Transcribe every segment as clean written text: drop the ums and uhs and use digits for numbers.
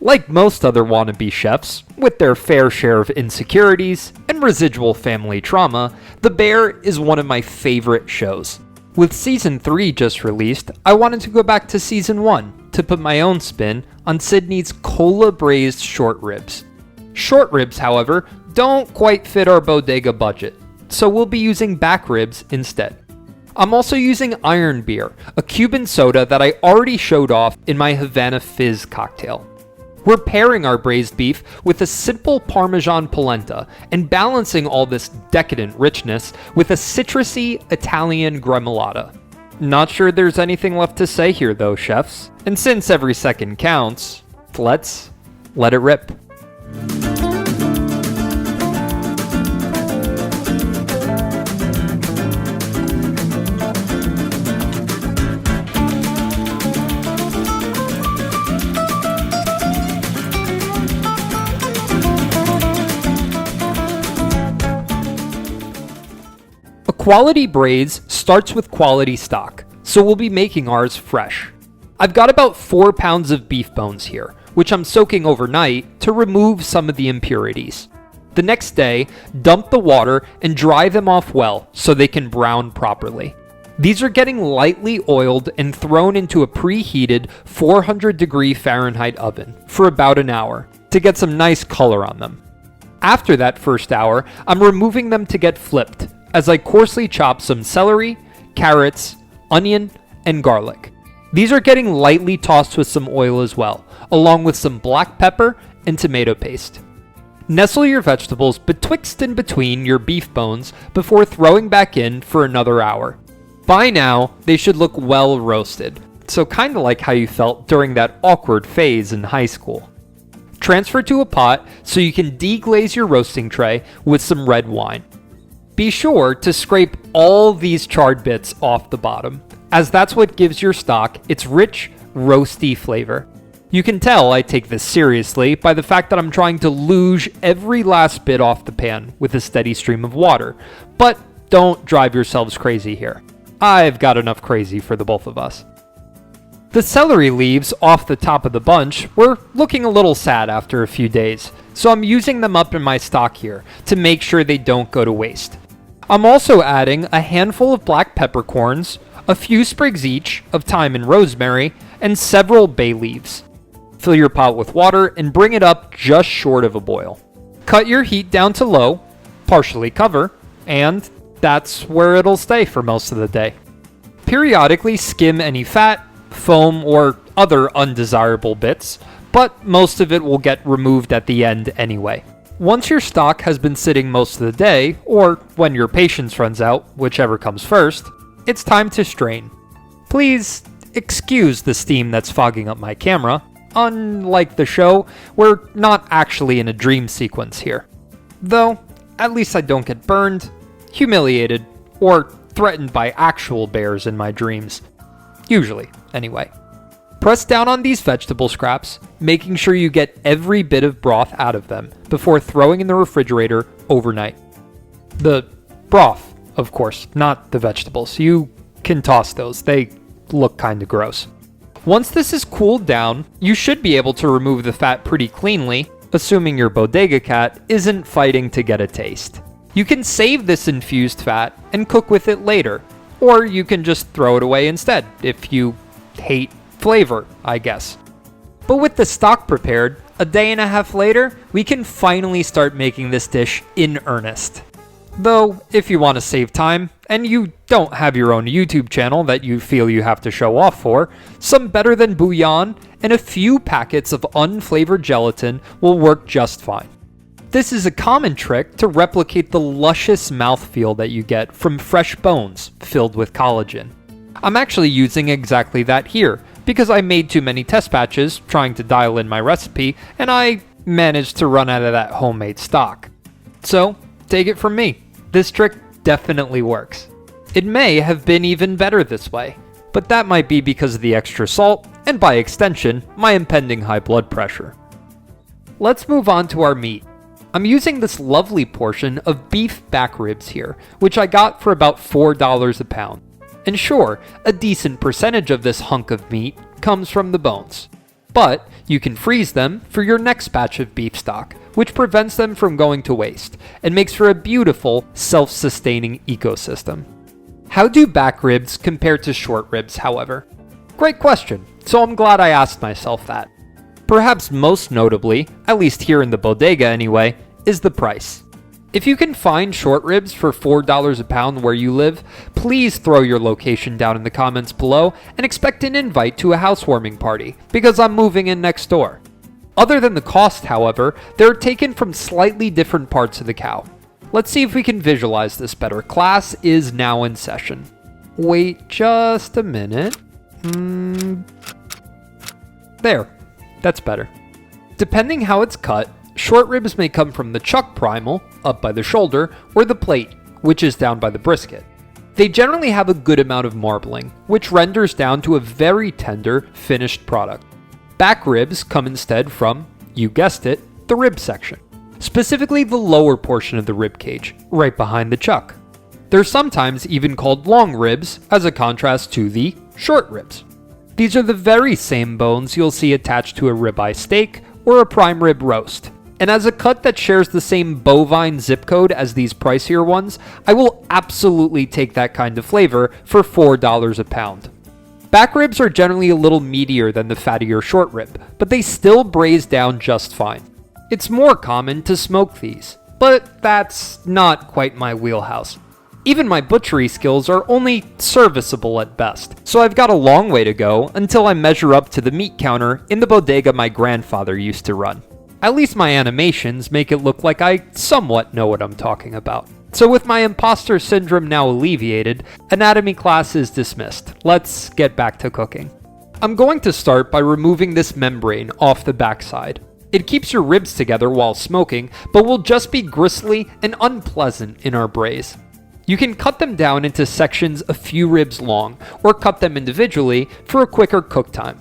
Like most other wannabe chefs, with their fair share of insecurities and residual family trauma, The Bear is one of my favorite shows. With Season 3 just released, I wanted to go back to Season 1 to put my own spin on Sydney's Cola Braised short ribs. Short ribs, however, don't quite fit our Bodega budget, so we'll be using back ribs instead. I'm also using Ironbeer, a Cuban soda that I already showed off in my Havana Fizz cocktail. We're pairing our braised beef with a simple Parmesan polenta and balancing all this decadent richness with a citrusy Italian gremolata. Not sure there's anything left to say here though, chefs. And since every second counts, let's let it rip. A quality braise starts with quality stock, so we'll be making ours fresh. I've got about 4 pounds of beef bones here, which I'm soaking overnight to remove some of the impurities. The next day, dump the water and dry them off well so they can brown properly. These are getting lightly oiled and thrown into a preheated 400 degree Fahrenheit oven for about an hour to get some nice color on them. After that first hour, I'm removing them to get flipped as I coarsely chop some celery, carrots, onion, and garlic. These are getting lightly tossed with some oil as well, along with some black pepper and tomato paste. Nestle your vegetables betwixt and between your beef bones before throwing back in for another hour. By now, they should look well roasted, so kinda like how you felt during that awkward phase in high school. Transfer to a pot so you can deglaze your roasting tray with some red wine. Be sure to scrape all these charred bits off the bottom, as that's what gives your stock its rich, roasty flavor. You can tell I take this seriously by the fact that I'm trying to luge every last bit off the pan with a steady stream of water, but don't drive yourselves crazy here. I've got enough crazy for the both of us. The celery leaves off the top of the bunch were looking a little sad after a few days, so I'm using them up in my stock here to make sure they don't go to waste. I'm also adding a handful of black peppercorns, a few sprigs each of thyme and rosemary, and several bay leaves. Fill your pot with water and bring it up just short of a boil. Cut your heat down to low, partially cover, and that's where it'll stay for most of the day. Periodically skim any fat, foam, or other undesirable bits, but most of it will get removed at the end anyway. Once your stock has been sitting most of the day, or when your patience runs out, whichever comes first, it's time to strain. Please excuse the steam that's fogging up my camera. Unlike the show, we're not actually in a dream sequence here. Though, at least I don't get burned, humiliated, or threatened by actual bears in my dreams. Usually, anyway. Press down on these vegetable scraps, making sure you get every bit of broth out of them before throwing in the refrigerator overnight. The broth, of course, not the vegetables. You can toss those. They look kinda gross. Once this is cooled down, you should be able to remove the fat pretty cleanly, assuming your Bodega cat isn't fighting to get a taste. You can save this infused fat and cook with it later, or you can just throw it away instead if you hate flavor, I guess. But with the stock prepared, a day and a half later, we can finally start making this dish in earnest. Though, if you want to save time, and you don't have your own YouTube channel that you feel you have to show off for, some better than bouillon and a few packets of unflavored gelatin will work just fine. This is a common trick to replicate the luscious mouthfeel that you get from fresh bones filled with collagen. I'm actually using exactly that here, because I made too many test batches trying to dial in my recipe, and I managed to run out of that homemade stock. So, take it from me, this trick definitely works. It may have been even better this way, but that might be because of the extra salt, and by extension, my impending high blood pressure. Let's move on to our meat. I'm using this lovely portion of beef back ribs here, which I got for about $4 a pound. And sure, a decent percentage of this hunk of meat comes from the bones. But you can freeze them for your next batch of beef stock, which prevents them from going to waste and makes for a beautiful, self-sustaining ecosystem. How do back ribs compare to short ribs, however? Great question, so I'm glad I asked myself that. Perhaps most notably, at least here in the Bodega anyway, is the price. If you can find short ribs for $4 a pound where you live, please throw your location down in the comments below and expect an invite to a housewarming party, because I'm moving in next door. Other than the cost, however, they're taken from slightly different parts of the cow. Let's see if we can visualize this better. Class is now in session. Wait just a minute. There. That's better. Depending how it's cut, short ribs may come from the chuck primal, up by the shoulder, or the plate, which is down by the brisket. They generally have a good amount of marbling, which renders down to a very tender, finished product. Back ribs come instead from, you guessed it, the rib section. Specifically the lower portion of the rib cage, right behind the chuck. They're sometimes even called long ribs, as a contrast to the short ribs. These are the very same bones you'll see attached to a ribeye steak or a prime rib roast. And as a cut that shares the same bovine zip code as these pricier ones, I will absolutely take that kind of flavor for $4 a pound. Back ribs are generally a little meatier than the fattier short rib, but they still braise down just fine. It's more common to smoke these, but that's not quite my wheelhouse. Even my butchery skills are only serviceable at best, so I've got a long way to go until I measure up to the meat counter in the bodega my grandfather used to run. At least my animations make it look like I somewhat know what I'm talking about. So with my imposter syndrome now alleviated, anatomy class is dismissed. Let's get back to cooking. I'm going to start by removing this membrane off the backside. It keeps your ribs together while smoking, but will just be gristly and unpleasant in our braise. You can cut them down into sections a few ribs long, or cut them individually for a quicker cook time.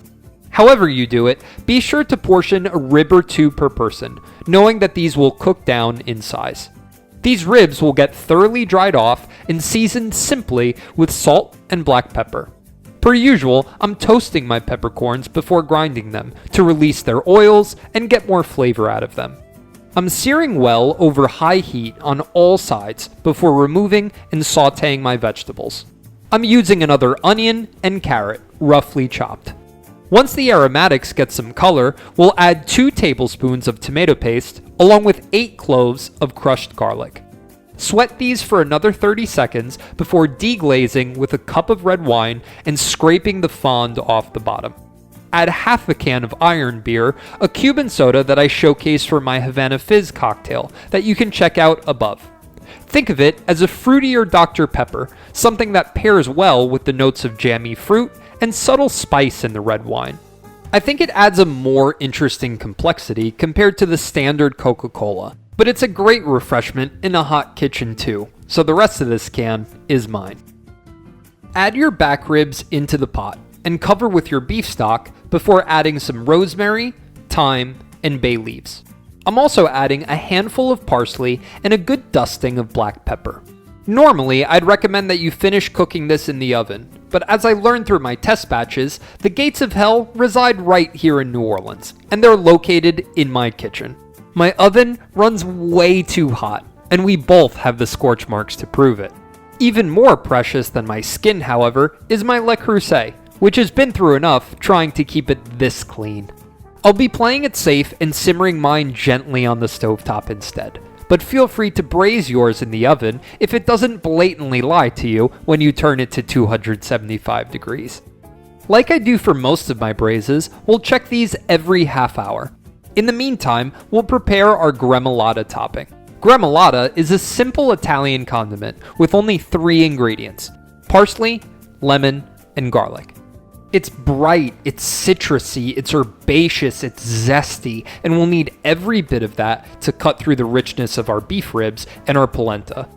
However you do it, be sure to portion a rib or two per person, knowing that these will cook down in size. These ribs will get thoroughly dried off and seasoned simply with salt and black pepper. Per usual, I'm toasting my peppercorns before grinding them to release their oils and get more flavor out of them. I'm searing well over high heat on all sides before removing and sauteing my vegetables. I'm using another onion and carrot, roughly chopped. Once the aromatics get some color, we'll add 2 tablespoons of tomato paste along with 8 cloves of crushed garlic. Sweat these for another 30 seconds before deglazing with a cup of red wine and scraping the fond off the bottom. Add half a can of Ironbeer, a Cuban soda that I showcase for my Havana Fizz cocktail that you can check out above. Think of it as a fruitier Dr. Pepper, something that pairs well with the notes of jammy fruit and subtle spice in the red wine. I think it adds a more interesting complexity compared to the standard Coca-Cola, but it's a great refreshment in a hot kitchen too, so the rest of this can is mine. Add your back ribs into the pot and cover with your beef stock before adding some rosemary, thyme, and bay leaves. I'm also adding a handful of parsley and a good dusting of black pepper. Normally, I'd recommend that you finish cooking this in the oven, but as I learned through my test batches, the gates of hell reside right here in New Orleans, and they're located in my kitchen. My oven runs way too hot, and we both have the scorch marks to prove it. Even more precious than my skin, however, is my Le Creuset, which has been through enough trying to keep it this clean. I'll be playing it safe and simmering mine gently on the stovetop instead, but feel free to braise yours in the oven if it doesn't blatantly lie to you when you turn it to 275 degrees. Like I do for most of my braises, we'll check these every half hour. In the meantime, we'll prepare our gremolata topping. Gremolata is a simple Italian condiment with only 3 ingredients: parsley, lemon, and garlic. It's bright, it's citrusy, it's herbaceous, it's zesty, and we'll need every bit of that to cut through the richness of our beef ribs and our polenta.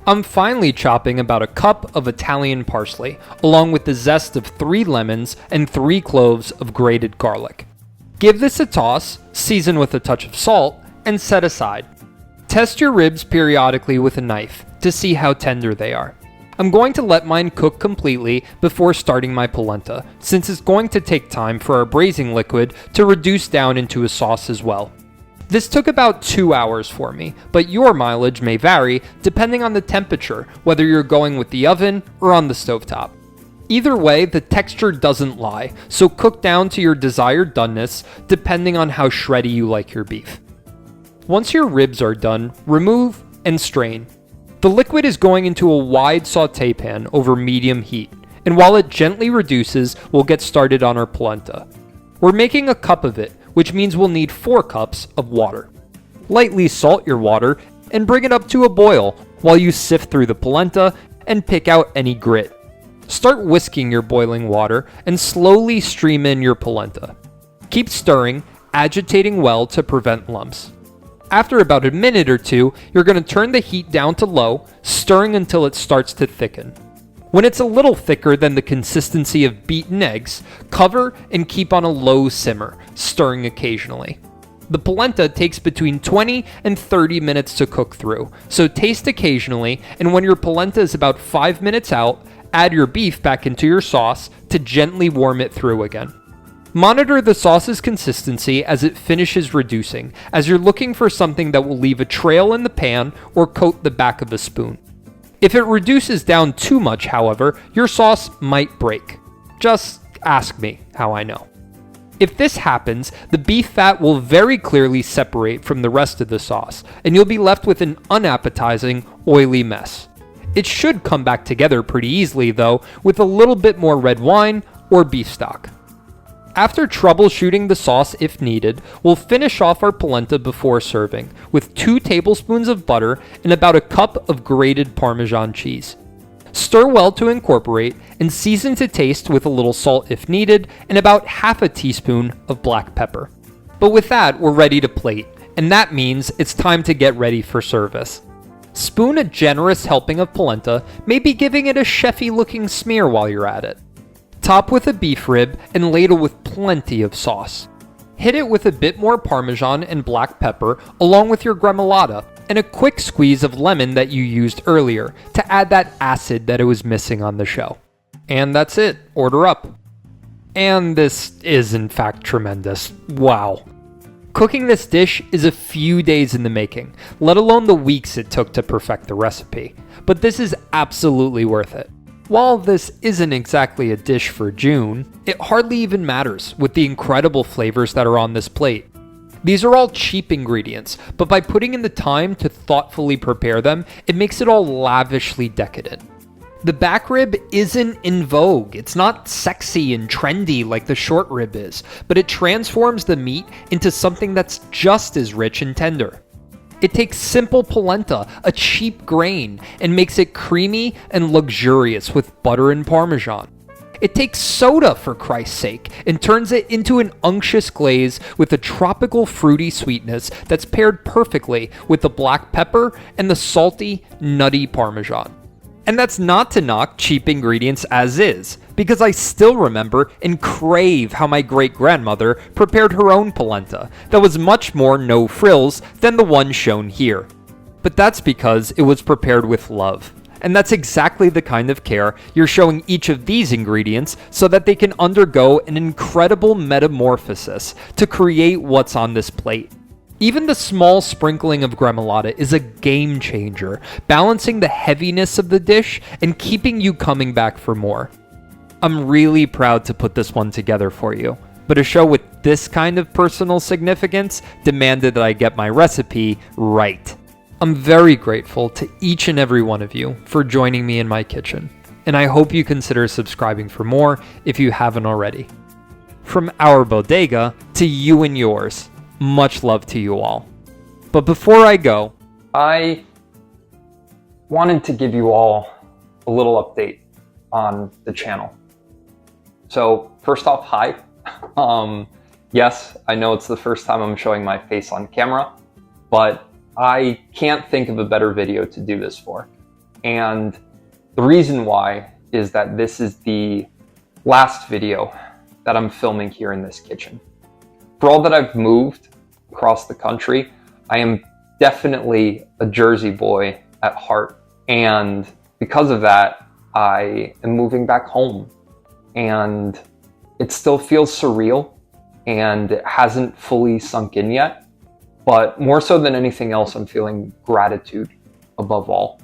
I'm finely chopping about a cup of Italian parsley, along with the zest of 3 lemons and 3 cloves of grated garlic. Give this a toss, season with a touch of salt, and set aside. Test your ribs periodically with a knife to see how tender they are. I'm going to let mine cook completely before starting my polenta, since it's going to take time for our braising liquid to reduce down into a sauce as well. This took about 2 hours for me, but your mileage may vary depending on the temperature, whether you're going with the oven or on the stovetop. Either way, the texture doesn't lie, so cook down to your desired doneness depending on how shreddy you like your beef. Once your ribs are done, remove and strain. The liquid is going into a wide sauté pan over medium heat, and while it gently reduces, we'll get started on our polenta. We're making a cup of it, which means we'll need 4 cups of water. Lightly salt your water and bring it up to a boil while you sift through the polenta and pick out any grit. Start whisking your boiling water and slowly stream in your polenta. Keep stirring, agitating well to prevent lumps. After about a minute or two, you're going to turn the heat down to low, stirring until it starts to thicken. When it's a little thicker than the consistency of beaten eggs, cover and keep on a low simmer, stirring occasionally. The polenta takes between 20 and 30 minutes to cook through, so taste occasionally, and when your polenta is about 5 minutes out, add your beef back into your sauce to gently warm it through again. Monitor the sauce's consistency as it finishes reducing, as you're looking for something that will leave a trail in the pan or coat the back of a spoon. If it reduces down too much, however, your sauce might break. Just ask me how I know. If this happens, the beef fat will very clearly separate from the rest of the sauce, and you'll be left with an unappetizing, oily mess. It should come back together pretty easily, though, with a little bit more red wine or beef stock. After troubleshooting the sauce if needed, we'll finish off our polenta before serving, with 2 tablespoons of butter and about a cup of grated Parmesan cheese. Stir well to incorporate, and season to taste with a little salt if needed, and about half a teaspoon of black pepper. But with that, we're ready to plate, and that means it's time to get ready for service. Spoon a generous helping of polenta, maybe giving it a chefy looking smear while you're at it. Top with a beef rib and ladle with plenty of sauce. Hit it with a bit more Parmesan and black pepper along with your gremolata and a quick squeeze of lemon that you used earlier to add that acid that it was missing on the show. And that's it, order up. And this is in fact tremendous. Wow. Cooking this dish is a few days in the making, let alone the weeks it took to perfect the recipe. But this is absolutely worth it. While this isn't exactly a dish for June, it hardly even matters with the incredible flavors that are on this plate. These are all cheap ingredients, but by putting in the time to thoughtfully prepare them, it makes it all lavishly decadent. The back rib isn't in vogue. It's not sexy and trendy like the short rib is, but it transforms the meat into something that's just as rich and tender. It takes simple polenta, a cheap grain, and makes it creamy and luxurious with butter and Parmesan. It takes soda, for Christ's sake, and turns it into an unctuous glaze with a tropical fruity sweetness that's paired perfectly with the black pepper and the salty, nutty Parmesan. And that's not to knock cheap ingredients as is, because I still remember and crave how my great-grandmother prepared her own polenta that was much more no frills than the one shown here. But that's because it was prepared with love. And that's exactly the kind of care you're showing each of these ingredients so that they can undergo an incredible metamorphosis to create what's on this plate. Even the small sprinkling of gremolata is a game changer, balancing the heaviness of the dish and keeping you coming back for more. I'm really proud to put this one together for you, but a show with this kind of personal significance demanded that I get my recipe right. I'm very grateful to each and every one of you for joining me in my kitchen, and I hope you consider subscribing for more if you haven't already. From our bodega to you and yours, much love to you all. But before I go, I wanted to give you all a little update on the channel. So first off, hi. Yes, I know it's the first time I'm showing my face on camera, but I can't think of a better video to do this for. And the reason why is that this is the last video that I'm filming here in this kitchen. For all that I've moved across the country, I am definitely a Jersey boy at heart. And because of that, I am moving back home, and it still feels surreal and it hasn't fully sunk in yet. But more so than anything else, I'm feeling gratitude above all.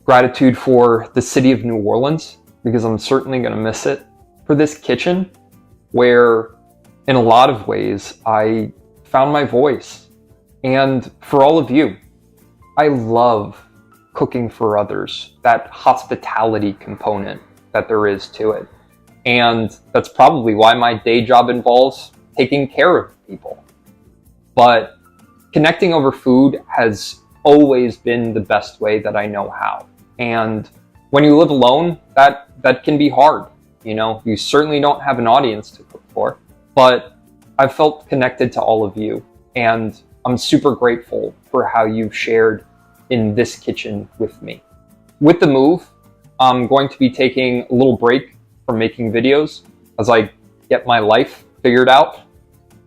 Gratitude for the city of New Orleans, because I'm certainly going to miss it. For this kitchen, where in a lot of ways I found my voice. And for all of you, I love cooking for others, that hospitality component that there is to it. And that's probably why my day job involves taking care of people. But connecting over food has always been the best way that I know how. And when you live alone, that can be hard. You know, you certainly don't have an audience to cook for, but I've felt connected to all of you, and I'm super grateful for how you've shared in this kitchen with me. With the move, I'm going to be taking a little break from making videos as I get my life figured out,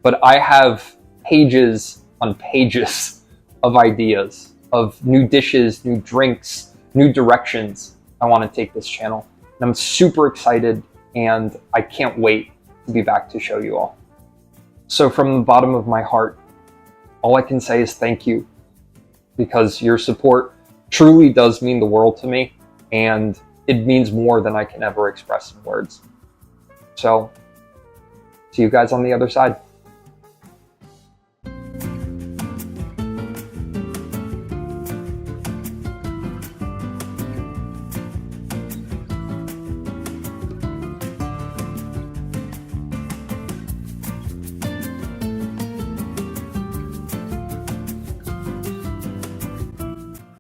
but I have pages on pages of ideas, of new dishes, new drinks, new directions I want to take this channel. And I'm super excited, and I can't wait to be back to show you all. So from the bottom of my heart, all I can say is thank you, because your support truly does mean the world to me, and it means more than I can ever express in words. So, see you guys on the other side.